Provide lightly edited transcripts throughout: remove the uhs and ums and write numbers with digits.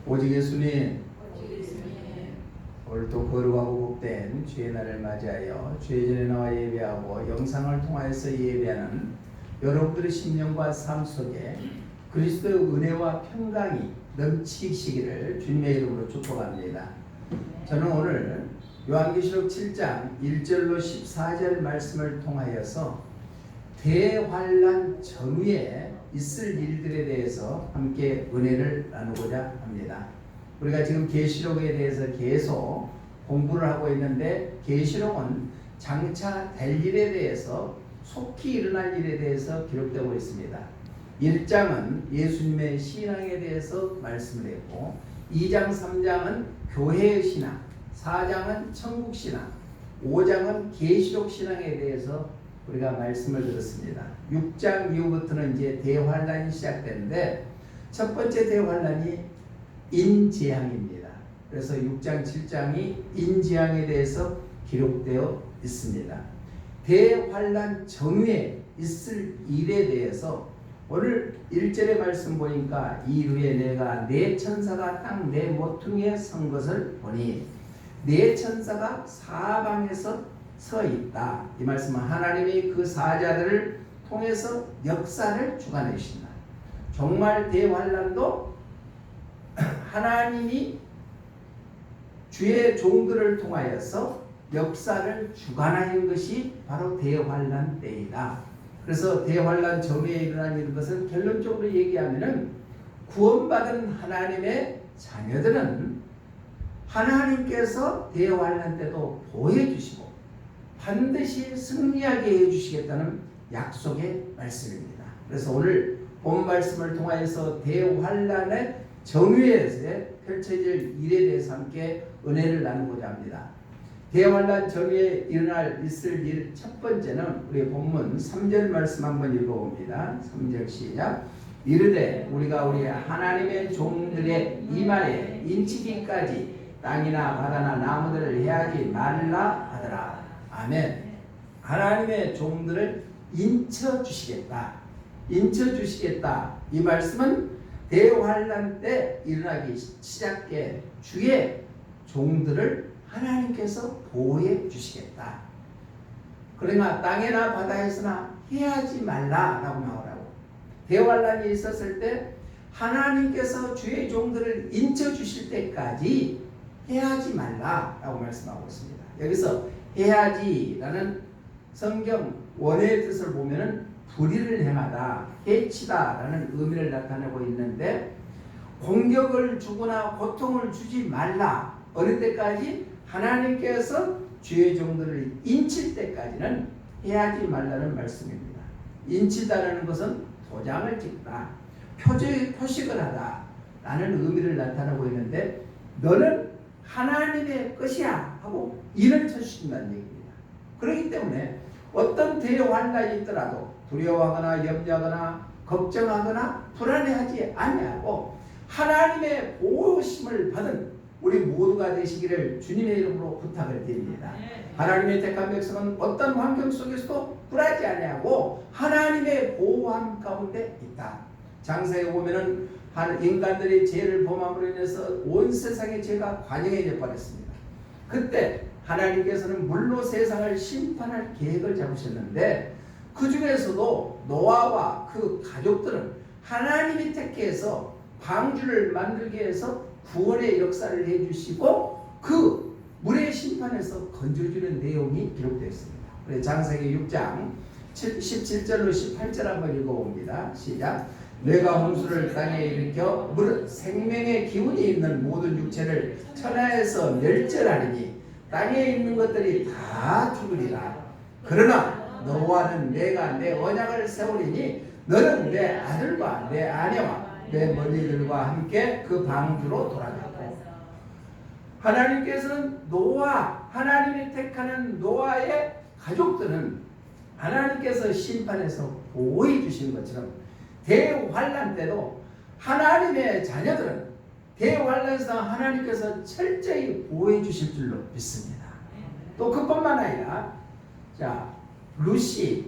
오직 예수님, 오늘도 거룩하고 복된 주의 날을 맞이하여 주의 전에 나와 예배하고 영상을 통하여서 예배하는 여러분들의 심령과 삶 속에 그리스도의 은혜와 평강이 넘치시기를 주님의 이름으로 축복합니다. 저는 오늘 요한계시록 7장 1절로 14절 말씀을 통하여서 대환란 전후에 있을 일들에 대해서 함께 은혜를 나누고자 합니다. 우리가 지금 계시록에 대해서 계속 공부를 하고 있는데, 계시록은 장차 될 일에 대해서, 속히 일어날 일에 대해서 기록되고 있습니다. 1장은 예수님의 신앙에 대해서 말씀을 했고, 2장 3장은 교회의 신앙, 4장은 천국 신앙, 5장은 계시록 신앙에 대해서 우리가 말씀을 들었습니다. 6장 이후부터는 이제 대환란이 시작되는데, 첫 번째 대환란이 인재앙입니다. 그래서 6장 7장이 인재앙에 대해서 기록되어 있습니다. 대환란 전후에 있을 일에 대해서 오늘 1절의 말씀 보니까 이후에 내가 네 천사가 땅 네 모퉁이에 선 것을 보니 네 천사가 사방에서 서 있다. 이 말씀은 하나님이 그 사자들을 통해서 역사를 주관하신다. 정말 대환란도 하나님이 주의 종들을 통하여서 역사를 주관하는 것이 바로 대환란 때이다. 그래서 대환란 전후에 일어난 이런 것은 결론적으로 얘기하면은 구원받은 하나님의 자녀들은 하나님께서 대환란 때도 보호해 주시고 반드시 승리하게 해주시겠다는 약속의 말씀입니다. 그래서 오늘 본 말씀을 통하여서 대환란의 전후에 펼쳐질 일에 대해서 함께 은혜를 나누고자 합니다. 대환란 전후에 있을 일 첫 번째는 우리 본문 3절 말씀 한번 읽어봅니다. 3절 시작. 이르되 우리가 우리 하나님의 종들의 이말에 인치기까지 땅이나 바다나 나무들을 해하지 말라 하더라. 아멘. 하나님의 종들을 인쳐주시겠다. 인쳐주시겠다. 이 말씀은 대환란 때 일어나기 시작해 주의 종들을 하나님께서 보호해 주시겠다. 그러나 땅에나 바다에서나 해하지 말라라고 나오라고. 대환란이 있었을 때 하나님께서 주의 종들을 인쳐 주실 때까지 해하지 말라라고 말씀하고 있습니다. 여기서 해하지라는 성경 원어의 뜻을 보면은 불의를 행하다, 해치다라는 의미를 나타내고 있는데, 공격을 주거나 고통을 주지 말라. 어느 때까지? 하나님께서 주의 종들을 인칠 때까지는 해하지 말라는 말씀입니다. 인치다라는 것은 도장을 찍다, 표식을 하다 라는 의미를 나타내고 있는데, 너는 하나님의 것이야 하고 일을 쳐주신다는 얘기입니다. 그렇기 때문에 어떤 대환란이 있더라도 두려워하거나 염려하거나 걱정하거나 불안해하지 아니하고 하나님의 보호심을 받은 우리 모두가 되시기를 주님의 이름으로 부탁을 드립니다. 하나님의 택한 백성은 어떤 환경 속에서도 굴하지 아니하고 하나님의 보호함 가운데 있다. 장세에 보면은 인간들이 죄를 범함으로 인해서 온 세상의 죄가 관영해져 버렸습니다. 그때 하나님께서는 물로 세상을 심판할 계획을 잡으셨는데, 그 중에서도 노아와 그 가족들은 하나님이 택해서 방주를 만들게 해서 구원의 역사를 해주시고 그 물의 심판에서 건져주는 내용이 기록되어 있습니다. 그래서 장세기 6장 17절로 18절 한번 읽어봅니다. 시작. 내가 홍수를 땅에 일으켜 물 생명의 기운이 있는 모든 육체를 천하에서 멸절하리니 땅에 있는 것들이 다 죽으리라. 그러나 너와는 내가 내 언약을 세우리니 너는 내 아들과 내 아내와 내 머리들과 함께 그 방주로 돌아가고. 하나님께서는 노아, 하나님이 택하는 노아의 가족들은 하나님께서 심판해서 보호해 주신 것처럼 대환란 때도 하나님의 자녀들은 대환란에서 하나님께서 철저히 보호해 주실 줄로 믿습니다. 또 그뿐만 아니라 롯이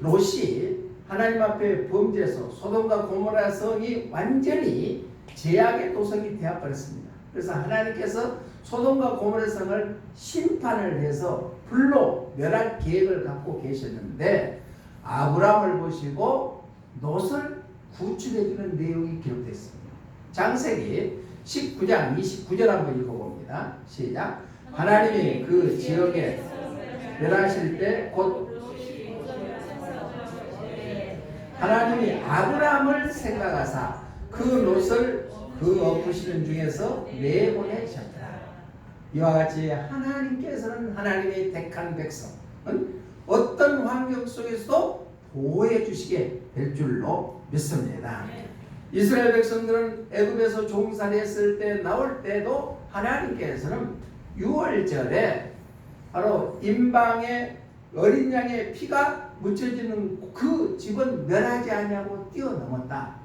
하나님 앞에 범죄해서 소돔과 고모라 성이 완전히 죄악의 도성이 되어버렸습니다. 그래서 하나님께서 소돔과 고모라 성을 심판을 해서 불로 멸할 계획을 갖고 계셨는데 아브라함을 보시고 롯을 구출해주는 내용이 기록되어 있습니다. 창세기 19장 29절 한번 읽어봅니다. 시작. 하나님이 그 지역에 멸하실 때 곧 하나님이 아브라함을 생각하사 그 롯을 그 엎으시는 중에서 내보내셨다. 이와 같이 하나님께서는 하나님의 택한 백성은 어떤 환경 속에서도 보호해 주시게 될 줄로 믿습니다. 이스라엘 백성들은 애굽에서 종살이했을 때 나올 때도 하나님께서는 유월절에 바로 임방의 어린 양의 피가 묻혀지는 그 집은 멸하지 아니하고 뛰어넘었다.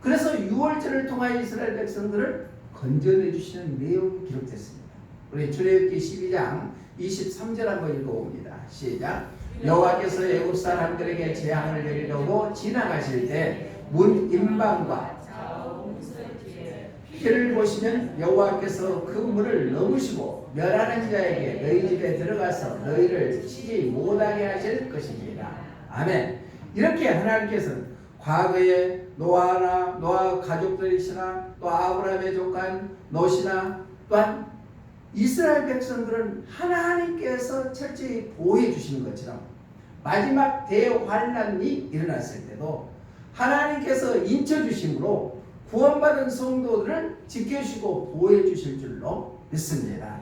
그래서 유월절을 통하여 이스라엘 백성들을 건져내 주시는 내용이 기록됐습니다. 우리 출애굽기 12장 23절 한번 읽어봅니다. 시작. 여호와께서 애굽 사람들에게 재앙을 내리려고 지나가실 때 문 임방과 피를 보시면 여호와께서 그 문을 넘으시고 멸하는 자에게 너희 집에 들어가서 너희를 치지 못하게 하실 것입니다. 아멘. 이렇게 하나님께서는 과거에 노아 가족들이시나 또 아브라함의 조카 롯이나 또한 이스라엘 백성들은 하나님께서 철저히 보호해 주시는 것처럼 마지막 대환란이 일어났을 때도 하나님께서 인쳐주심으로 구원받은 성도들을 지켜주시고 보호해 주실 줄로 믿습니다.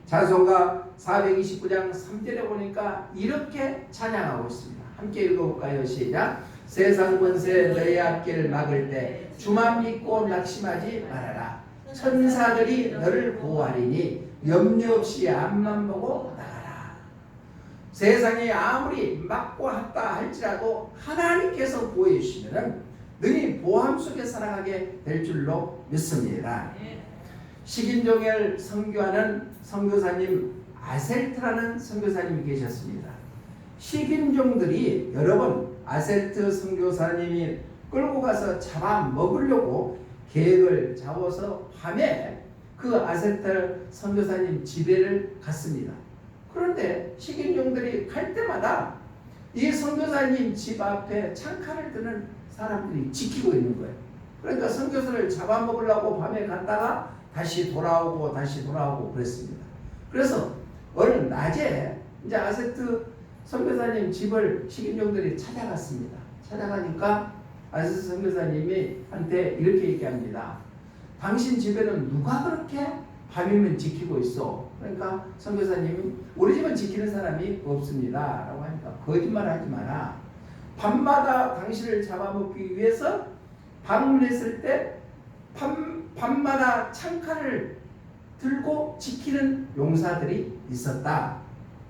찬송가 429장 3절에 보니까 이렇게 찬양하고 있습니다. 함께 읽어볼까요? 시작. 세상 권세 너희 앞길 막을 때 주만 믿고 낙심하지 말아라. 천사들이 너를 보호하리니 염려 없이 앞만 보고 나가라. 세상이 아무리 막고 했다 할지라도 하나님께서 보호해 주시면 능히 보함 속에 살아가게 될 줄로 믿습니다. 식인종을 선교하는 선교사님 아셀트라는 선교사님이 계셨습니다. 식인종들이 여러 번 아셀트 선교사님이 끌고 가서 잡아먹으려고 계획을 잡아서 밤에 그 아셀트 선교사님 집에를 갔습니다. 그런데 식인종들이 갈 때마다 이 선교사님 집 앞에 창칼을 드는 사람들이 지키고 있는 거예요. 그러니까 선교사를 잡아먹으려고 밤에 갔다가 다시 돌아오고 그랬습니다. 그래서 어느 낮에 이제 아세트 선교사님 집을 식인종들이 찾아갔습니다. 찾아가니까 아세트 선교사님이 한테 이렇게 얘기합니다. 당신 집에는 누가 그렇게 밤이면 지키고 있어? 그러니까 선교사님이 우리 집은 지키는 사람이 없습니다 라고 하니까 거짓말하지 마라. 밤마다 당신을 잡아먹기 위해서 방문했을 때 밤마다 창칼을 들고 지키는 용사들이 있었다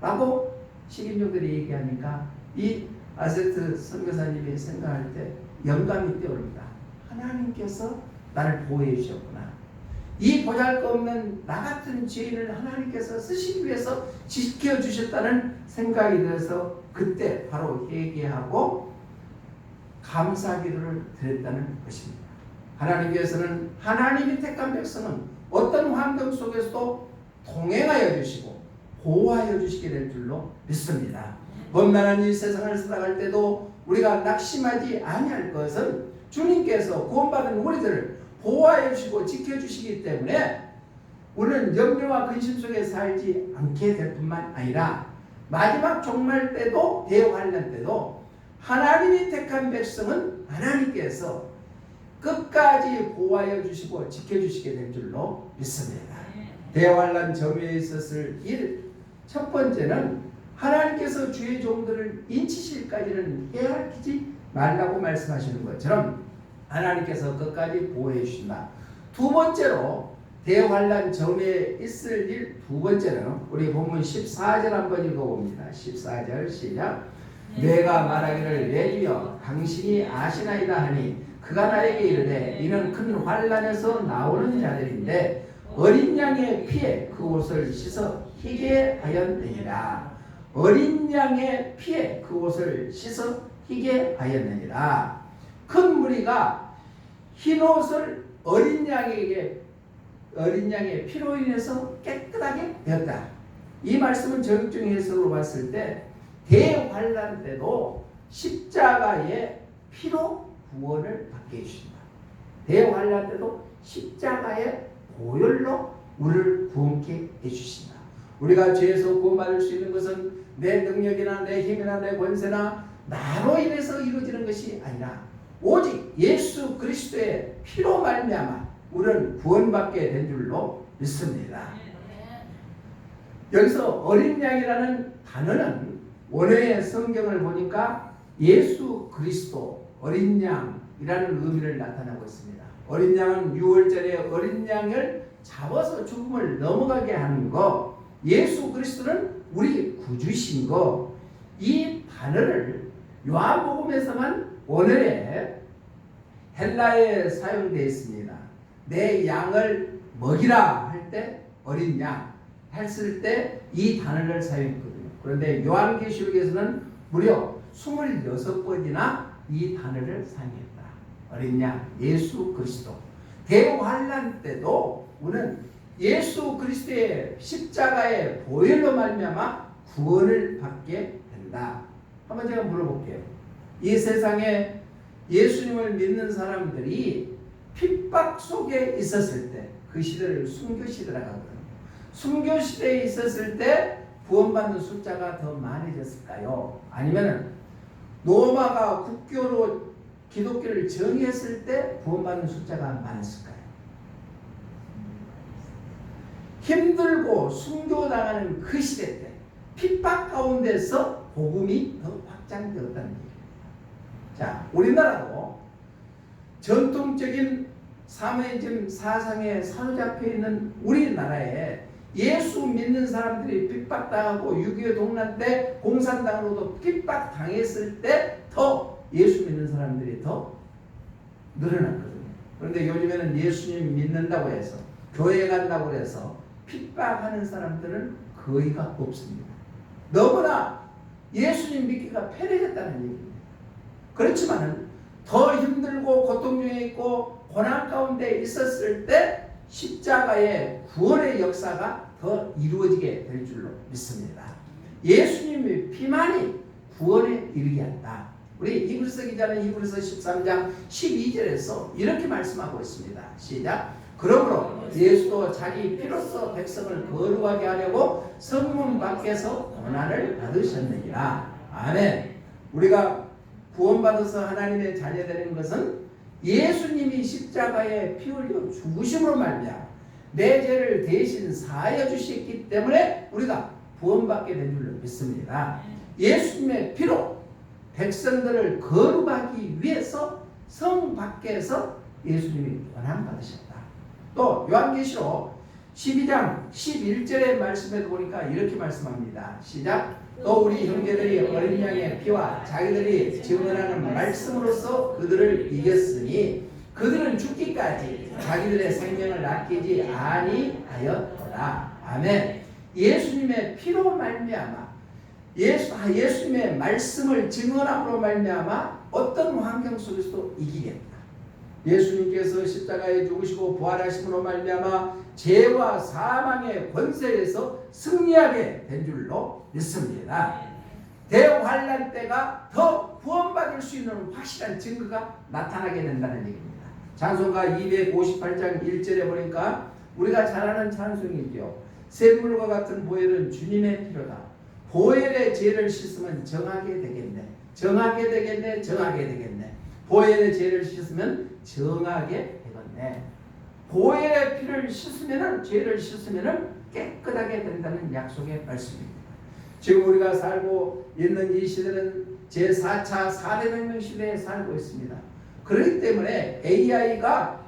라고 식인종들이 얘기하니까 이 아세트 선교사님이 생각할 때 영감이 떠오릅니다. 하나님께서 나를 보호해 주셨구나. 이 보잘것없는 나 같은 죄인을 하나님께서 쓰시기 위해서 지켜주셨다는 생각이 들어서 그때 바로 회개하고 감사기도를 드렸다는 것입니다. 하나님께서는 하나님이 택한 백성은 어떤 환경 속에서도 동행하여 주시고 보호하여 주시게 될 줄로 믿습니다. 번만한 이 세상을 살아갈 때도 우리가 낙심하지 아니할 것은 주님께서 구원받은 우리들을 보호하여 주시고 지켜주시기 때문에 우리는 염려와 근심 속에 살지 않게 될 뿐만 아니라 마지막 종말 때도 대환란 때도 하나님이 택한 백성은 하나님께서 끝까지 보호하여 주시고 지켜주시게 될 줄로 믿습니다. 대환란 전후에 있었을 일 첫 번째는 하나님께서 주의 종들을 인치실까지는 헤아리지 말라고 말씀하시는 것처럼 하나님께서 끝까지 보호해 주신다. 두 번째로 대환란 전에 있을 일 두 번째는 우리 본문 14절 한번 읽어봅니다. 14절 시작. 내가 말하기를 내주여 당신이 아시나이다 하니 그가 나에게 이르되 이는 큰 환란에서 나오는 자들인데 어린 양의 피에 그 옷을 씻어 희게 하였느니라. 어린 양의 피에 그 옷을 씻어 희게 하였느니라. 큰 무리가 흰 옷을 어린 양에게 어린 양의 피로 인해서 깨끗하게 되었다. 이 말씀은 저격적인 해석으로 봤을 때 대환란 때도 십자가의 피로 구원을 받게 해주신다. 대환란 때도 십자가의 보혈로 우리를 구원케 해주신다. 우리가 죄에서 구원받을 수 있는 것은 내 능력이나 내 힘이나 내 권세나 나로 인해서 이루어지는 것이 아니라 오직 예수 그리스도의 피로 말미암아 우리는 구원받게 된 줄로 믿습니다. 여기서 어린 양이라는 단어는 원어의 성경을 보니까 예수 그리스도 어린 양이라는 의미를 나타내고 있습니다. 어린 양은 6월절에 어린 양을 잡아서 죽음을 넘어가게 하는 거, 예수 그리스도는 우리 구주신 거, 이 단어를 요한복음에서만 원어에 헬라에 사용되어 있습니다. 내 양을 먹이라 할 때 어린 양 했을 때 이 단어를 사용했거든요. 그런데 요한계시록에서는 무려 26번이나 이 단어를 사용했다. 어린 양, 예수 그리스도. 대환란 때도 우리는 예수 그리스도의 십자가의 보혈로 말미암아 구원을 받게 된다. 한번 제가 물어볼게요. 이 세상에 예수님을 믿는 사람들이 핍박 속에 있었을 때, 그 시대를 순교시대라고 하거든요. 순교시대에 있었을 때 구원받는 숫자가 더 많아졌을까요? 아니면 로마가 국교로 기독교를 정의했을 때 구원받는 숫자가 많았을까요? 힘들고 순교당하는 그 시대 때 핍박 가운데서 복음이 더 확장되었다는 얘기입니다. 자, 우리나라도 전통적인 사회주의 사상에 사로잡혀 있는 우리나라에 예수 믿는 사람들이 핍박당하고 6.25 동란 때 공산당으로도 핍박당했을 때 더 예수 믿는 사람들이 더 늘어났거든요. 그런데 요즘에는 예수님 믿는다고 해서 교회 간다고 해서 핍박하는 사람들은 거의가 없습니다. 너무나 예수님 믿기가 편해졌다는 얘기입니다. 그렇지만은 더 힘들고 고통 중에 있고 고난 가운데 있었을 때 십자가의 구원의 역사가 더 이루어지게 될 줄로 믿습니다. 예수님의 피만이 구원에 이르게 한다. 우리 히브리서 기자는 히브리서 13장 12절에서 이렇게 말씀하고 있습니다. 시작. 그러므로 예수도 자기 피로써 백성을 거룩하게 하려고 성문 밖에서 고난을 받으셨느니라. 아멘. 우리가 구원받아서 하나님의 자녀되는 것은 예수님이 십자가에 피 흘려 죽으심으로 말미암아 내 죄를 대신 사하여 주셨기 때문에 우리가 구원받게 된 줄로 믿습니다. 예수님의 피로 백성들을 거룩하기 위해서 성 밖에서 예수님이 고난받으셨다. 또 요한계시록 12장 11절의 말씀에도 보니까 이렇게 말씀합니다. 시작. 또 우리 형제들이 어린 양의 피와 자기들이 증언하는 말씀으로써 그들을 이겼으니 그들은 죽기까지 자기들의 생명을 아끼지 아니하였더라. 아멘. 예수님의 피로 말미암아 예수님의 말씀을 증언함으로 말미암아 어떤 환경 속에서도 이기겠다. 예수님께서 십자가에 죽으시고 부활하심으로 말미암아 죄와 사망의 권세에서 승리하게 된 줄로 믿습니다. 대환란 때가 더 구원받을 수 있는 확실한 증거가 나타나게 된다는 얘기입니다. 찬송가 258장 1절에 보니까 우리가 잘 아는 찬송이죠. 샘물과 같은 보혈은 주님의 피로다. 보혈의 죄를 씻으면 정하게 되겠네. 정하게 되겠네. 정하게 되겠네. 보혈의 죄를 씻으면 정하게 되겠네. 보혈의 피를 씻으면은 죄를 씻으면은 깨끗하게 된다는 약속의 말씀입니다. 지금 우리가 살고 있는 이 시대는 제4차 4대 혁명 시대에 살고 있습니다. 그렇기 때문에 AI가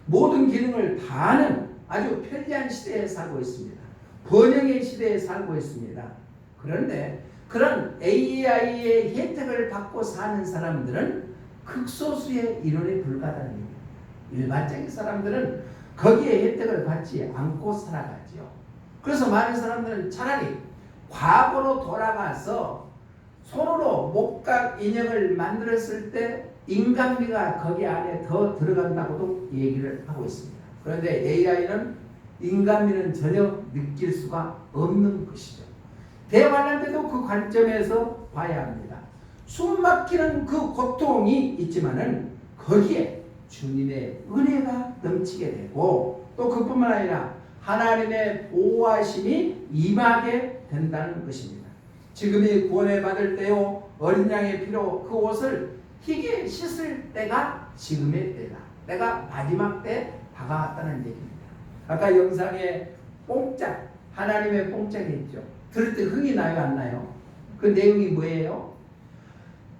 모든 기능을 다 하는 아주 편리한 시대에 살고 있습니다. 번영의 시대에 살고 있습니다. 그런데 그런 AI의 혜택을 받고 사는 사람들은 극소수의 인원에 불과하다는 얘기입니다. 일반적인 사람들은 거기에 혜택을 받지 않고 살아가죠. 그래서 많은 사람들은 차라리 과거로 돌아가서 손으로 목각 인형을 만들었을 때 인간미가 거기 안에 더 들어간다고도 얘기를 하고 있습니다. 그런데 AI는 인간미는 전혀 느낄 수가 없는 것이죠. 대환란 때도 그 관점에서 봐야 합니다. 숨 막히는 그 고통이 있지만은 거기에 주님의 은혜가 넘치게 되고 또 그뿐만 아니라 하나님의 보호하심이 임하게 된다는 것입니다. 지금이 구원을 받을 때요, 어린 양의 피로 그 옷을 희게 씻을 때가 지금의 때다. 때가 마지막 때 다가왔다는 얘기입니다. 아까 영상에 뽕짝, 하나님의 뽕짝이 있죠. 들을 때 흥이 나요, 안 나요? 그 내용이 뭐예요?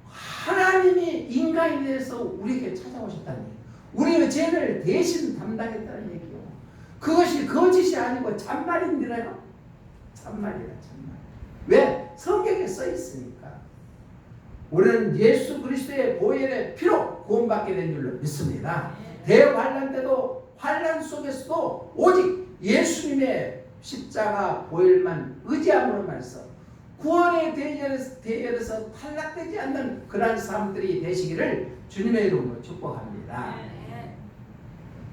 하나님이 인간에 대해서 우리에게 찾아오셨다는 얘기예요. 우리의 죄를 대신 담당했다는 얘기예요. 그것이 거짓이 아니고 참말인데요. 참말이다, 참말. 왜? 성경에 써 있으니까. 우리는 예수 그리스도의 보혈의 피로 구원받게 된 줄로 믿습니다. 대환란 때도 환란 속에서도 오직 예수님의 십자가 보혈만 의지함으로만서 구원의 대열에서 탈락되지 않는 그러한 사람들이 되시기를 주님의 이름으로 축복합니다.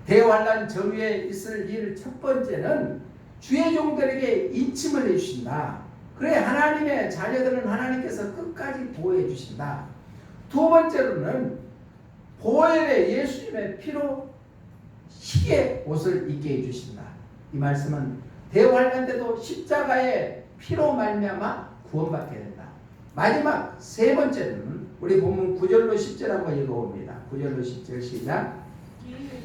대환란 전후에 있을 일 첫 번째는 주의 종들에게 인침을 해주신다. 그래 하나님의 자녀들은 하나님께서 끝까지 보호해 주신다. 두 번째로는 보혈의 예수님의 피로 희게 옷을 입게 해주신다. 이 말씀은 대환란 때도 십자가의 피로 말미암아 구원받게 된다. 마지막 세 번째는 우리 본문 9절로 10절 한번 읽어봅니다. 9절로 10절 시작.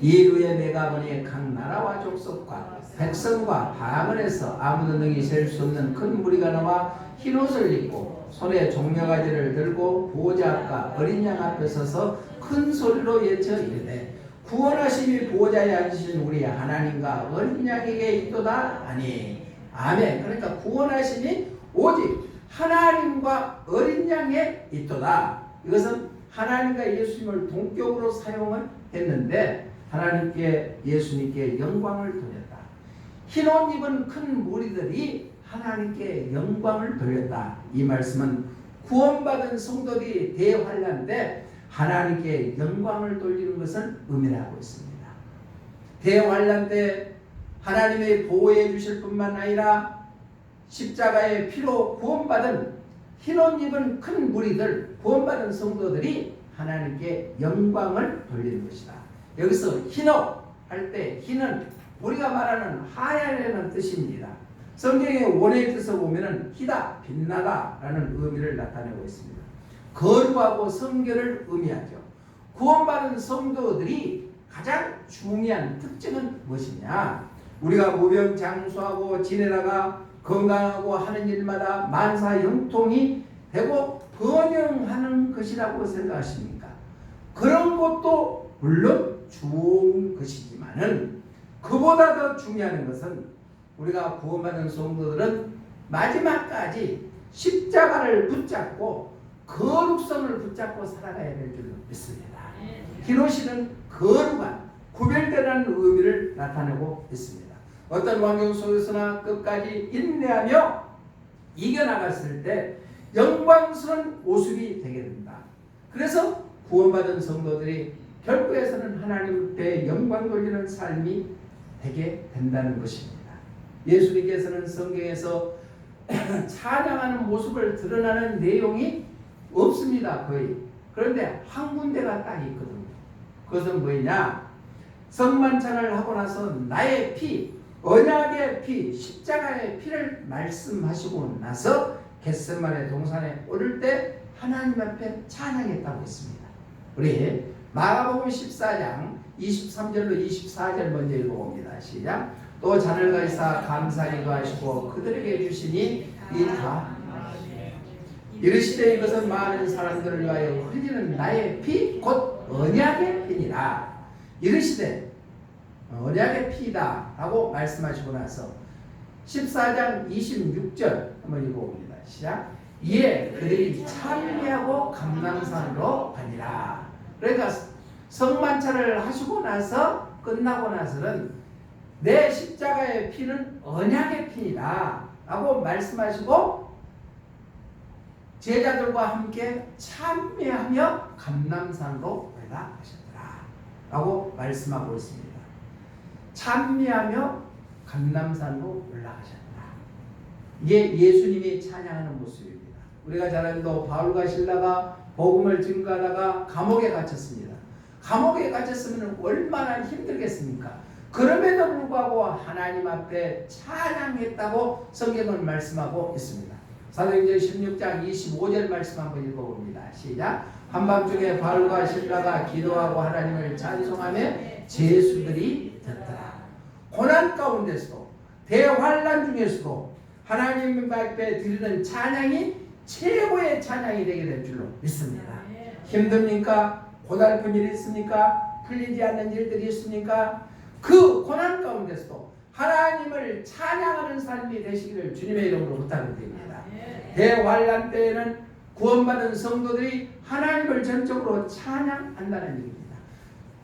이후에 내가 보니 각 나라와 족속과 백성과 방언에서 아무도 능히 셀 수 없는 큰 무리가 나와 흰옷을 입고 손에 종려가지를 들고 보호자 앞과 어린 양 앞에 서서 큰 소리로 외쳐 이르되 구원하심이 보호자에 앉으신 우리 하나님과 어린 양에게 있도다 하니 아멘. 그러니까 구원하심이 오직 하나님과 어린 양에 있도다. 이것은 하나님과 예수님을 동격으로 사용을 했는데 하나님께 예수님께 영광을 돌렸다. 흰옷 입은 큰 무리들이 하나님께 영광을 돌렸다. 이 말씀은 구원받은 성도들이 대환란 때 하나님께 영광을 돌리는 것을 의미하고 있습니다. 대환란 때 하나님의 보호해 주실 뿐만 아니라 십자가의 피로 구원받은 흰옷 입은 큰 무리들, 구원받은 성도들이 하나님께 영광을 돌리는 것이다. 여기서 흰옷 할 때 흰은 우리가 말하는 하얀이라는 뜻입니다. 성경의 원어의 뜻을 보면은 희다, 빛나다 라는 의미를 나타내고 있습니다. 거룩하고 성결을 의미하죠. 구원받은 성도들이 가장 중요한 특징은 무엇이냐? 우리가 무병장수하고 지내다가 건강하고 하는 일마다 만사형통이 되고 번영하는 것이라고 생각하십니까? 그런 것도 물론 좋은 것이지만은 그보다 더 중요한 것은 우리가 구원받은 성도들은 마지막까지 십자가를 붙잡고 거룩성을 붙잡고 살아가야 될 줄로 믿습니다. 흰옷이는 거룩한 구별되는 의미를 나타내고 있습니다. 어떤 환경 속에서나 끝까지 인내하며 이겨나갔을 때 영광스러운 모습이 되게 된다. 그래서 구원받은 성도들이 결국에서는 하나님 앞에 영광 돌리는 삶이 되게 된다는 것입니다. 예수님께서는 성경에서 찬양하는 모습을 드러나는 내용이 없습니다. 거의. 그런데 한 군데가 딱 있거든요. 그것은 뭐냐? 성만찬을 하고 나서 나의 피, 언약의 피, 십자가의 피를 말씀하시고 나서 겟세마네 동산에 오를 때 하나님 앞에 찬양했다고 했습니다. 우리 마가복음 14장 23절로 24절 먼저 읽어봅니다. 시작. 또 잔을 가지사 감사기도 하시고 그들에게 주시니 이다 이르시되 이것은 많은 사람들을 위하여 흘리는 나의 피 곧 언약의 피니라. 이르시되 언약의 피다 라고 말씀하시고 나서 14장 26절 한번 읽어봅니다. 시작. 이에 그들이 찬미하고 감람산으로 가니라. 그러니까 성만찬을 하시고 나서 끝나고 나서는 내 십자가의 피는 언약의 피이다 라고 말씀하시고 제자들과 함께 찬미하며 감람산으로 올라가셨더라 라고 말씀하고 있습니다. 찬미하며 감람산으로 올라가셨다. 이게 예수님이 찬양하는 모습입니다. 우리가 잘 알도 바울과 실라가 복음을 증거하다가 감옥에 갇혔습니다. 감옥에 갇혔으면 얼마나 힘들겠습니까? 그럼에도 불구하고 하나님 앞에 찬양했다고 성경은 말씀하고 있습니다. 사도행전 16장 25절 말씀 한번 읽어봅니다. 시작. 한밤중에 바울과 실라가 기도하고 하나님을 찬송하며 제수들이 듣더라. 고난 가운데서도 대환난 중에서도 하나님 앞에 드리는 찬양이 최고의 찬양이 되게 될 줄로 믿습니다. 힘듭니까? 고달픈 일이 있습니까? 풀리지 않는 일들이 있습니까? 그 고난 가운데서도 하나님을 찬양하는 삶이 되시기를 주님의 이름으로 부탁드립니다. 대환난 때에는 구원받은 성도들이 하나님을 전적으로 찬양한다는 얘기입니다.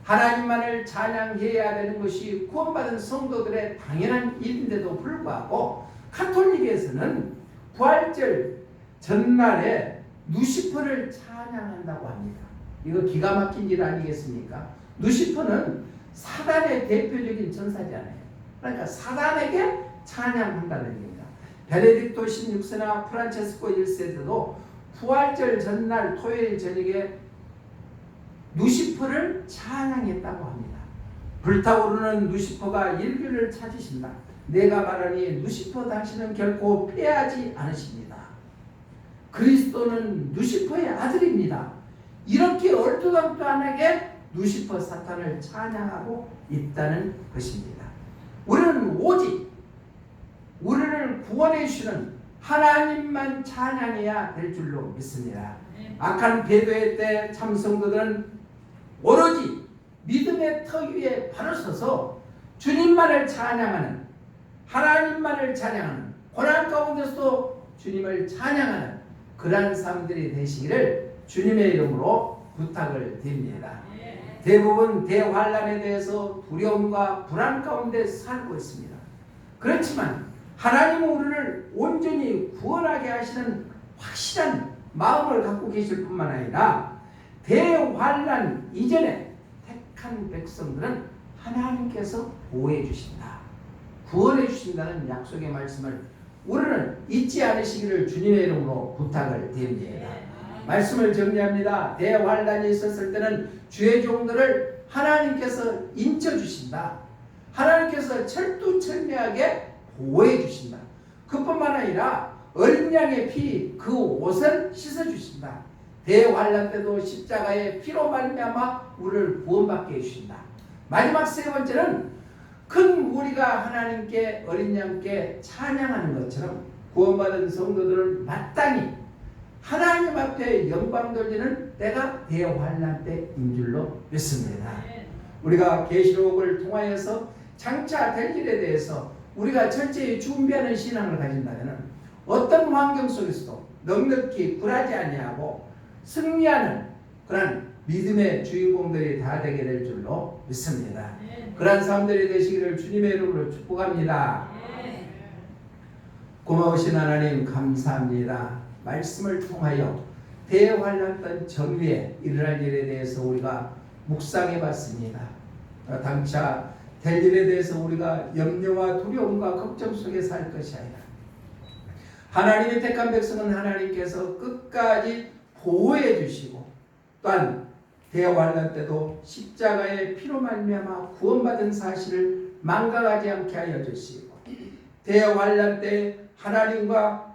하나님만을 찬양해야 되는 것이 구원받은 성도들의 당연한 일인데도 불구하고 가톨릭에서는 부활절 전날에 누시퍼를 찬양한다고 합니다. 이거 기가 막힌 일 아니겠습니까? 누시퍼는 사단의 대표적인 전사잖아요. 그러니까 사단에게 찬양한다는 얘기입니다. 베네딕토 16세나 프란체스코 1세들도 부활절 전날 토요일 저녁에 누시퍼를 찬양했다고 합니다. 불타오르는 누시퍼가 인류를 찾으신다. 내가 말하니 누시퍼 당신은 결코 패하지 않으십니다. 그리스도는 누시퍼의 아들입니다. 이렇게 얼토당토하게 누시퍼 사탄을 찬양하고 있다는 것입니다. 우리는 오직 우리를 구원해 주시는 하나님만 찬양해야 될 줄로 믿습니다. 악한 배도의 때 참성도들은 오로지 믿음의 터 위에 바로 서서 주님만을 찬양하는, 하나님만을 찬양하는, 고난 가운데서도 주님을 찬양하는 그러한 사람들이 되시기를 주님의 이름으로 부탁을 드립니다. 대부분 대환란에 대해서 두려움과 불안 가운데 살고 있습니다. 그렇지만 하나님은 우리를 온전히 구원하게 하시는 확실한 마음을 갖고 계실 뿐만 아니라 대환란 이전에 택한 백성들은 하나님께서 보호해 주신다, 구원해 주신다는 약속의 말씀을 우리는 잊지 않으시기를 주님의 이름으로 부탁을 드립니다. 말씀을 정리합니다. 대환란이 있었을 때는 주의 종들을 하나님께서 인쳐주신다. 하나님께서 철두철미하게 보호해 주신다. 그뿐만 아니라 어린 양의 피 그 옷을 씻어주신다. 대환란 때도 십자가의 피로 말미암아 우리를 구원받게 해주신다. 마지막 세 번째는 큰 무리가 하나님께 어린 양께 찬양하는 것처럼 구원받은 성도들은 마땅히 하나님 앞에 영광 돌리는 때가 대환란 때인 줄로 믿습니다. 우리가 계시록을 통하여서 장차 될 일에 대해서 우리가 철저히 준비하는 신앙을 가진다면 어떤 환경 속에서도 넉넉히 굴하지 아니하고 승리하는 그런 믿음의 주인공들이 다 되게 될 줄로 믿습니다. 그러한 사람들이 되시기를 주님의 이름으로 축복합니다. 고마우신 하나님 감사합니다. 말씀을 통하여 대환란 전후에 일어날 일에 대해서 우리가 묵상해 봤습니다. 당차 될 일에 대해서 우리가 염려와 두려움과 걱정 속에 살 것이 아니라 하나님의 택한 백성은 하나님께서 끝까지 보호해 주시고 또한 대환란 때도 십자가의 피로 말미암아 구원받은 사실을 망각하지 않게 하여 주시고 대환란 때 하나님과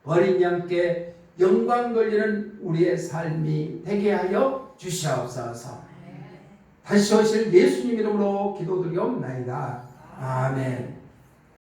어린 양께 영광 돌리는 우리의 삶이 되게 하여 주시옵소서. 다시 오실 예수님 이름으로 기도드리옵나이다. 아멘.